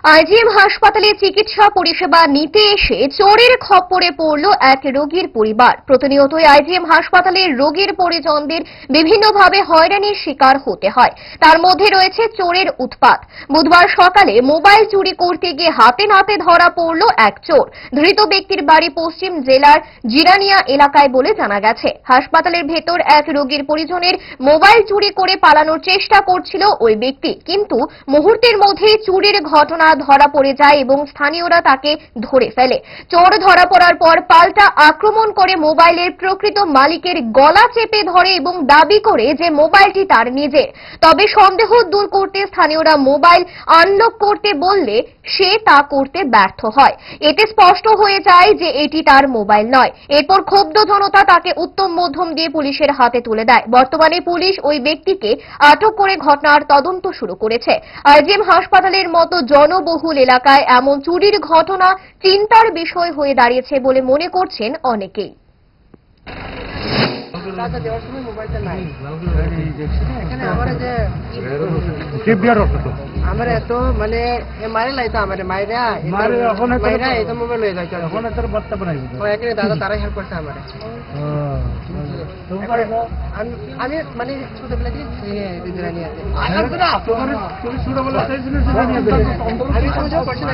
IgM হাসপাতালে চিকিৎসা পরিষেবা নিতে এসে চোরের খপ্পরে পড়ল এক রোগীর পরিবার। প্রতিনিয়তই আইজিএম হাসপাতালে রোগীর পরিজনদের বিভিন্নভাবে হয়রানির শিকার হতে হয়, তার মধ্যে রয়েছে চোরের উৎপাত। বুধবার সকালে মোবাইল চুরি করতে গিয়ে হাতে নাতে ধরা পড়ল এক চোর। ধৃত ব্যক্তির বাড়ি পশ্চিম জেলার জিরানিয়া এলাকায় বলে জানা গেছে। হাসপাতালের ভেতর এক রোগীর পরিজনের মোবাইল চুরি করে পালানোর চেষ্টা করছিল ওই ব্যক্তি, কিন্তু মুহূর্তের মধ্যে চুরির ঘটনা ধরা পড়ে যায় এবং স্থানীয়রা তাকে ধরে ফেলে। চোর ধরা পড়ার পর পাল্টা আক্রমণ করে মোবাইলের প্রকৃত মালিকের গলা চেপে ধরে এবং দাবি করে যে মোবাইলটি তার নিজের। তবে সন্দেহ দূর করতে স্থানীয়রা মোবাইল আনলক করতে বললে সে তা করতে ব্যর্থ হয়। এতে স্পষ্ট হয়ে যায় যে এটি তার মোবাইল নয়। এরপর ক্ষুব্ধ জনতা তাকে উত্তম মধ্যম দিয়ে পুলিশের হাতে তুলে দেয়। বর্তমানে পুলিশ ওই ব্যক্তিকে আটক করে ঘটনার তদন্ত শুরু করেছে। আইজিএম হাসপাতালের মতো জনবহুল এলাকায় এমন চুরির ঘটনা চিন্তার বিষয় হয়ে দাঁড়িয়েছে বলে মনে করছেন অনেকেই। আমার এত মানে মারে লাইতো আমার মাইরা এটা মোবাইল হয়ে যাইতো এখন এত বার্তা বানাই এখানে দাদা তারাই হেল্প করছে আমার। আমি মানে ছোটবেলা থেকে জিরানি আছে আমি সুযোগ করছি না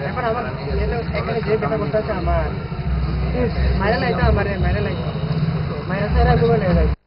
এখন আমার এখানে যে ব্যাপার করতে আছে আমার মাইরা লাইতো আমার মাইরা লাইতো মাইরা সারা মোবাইল হয়ে যাইতো।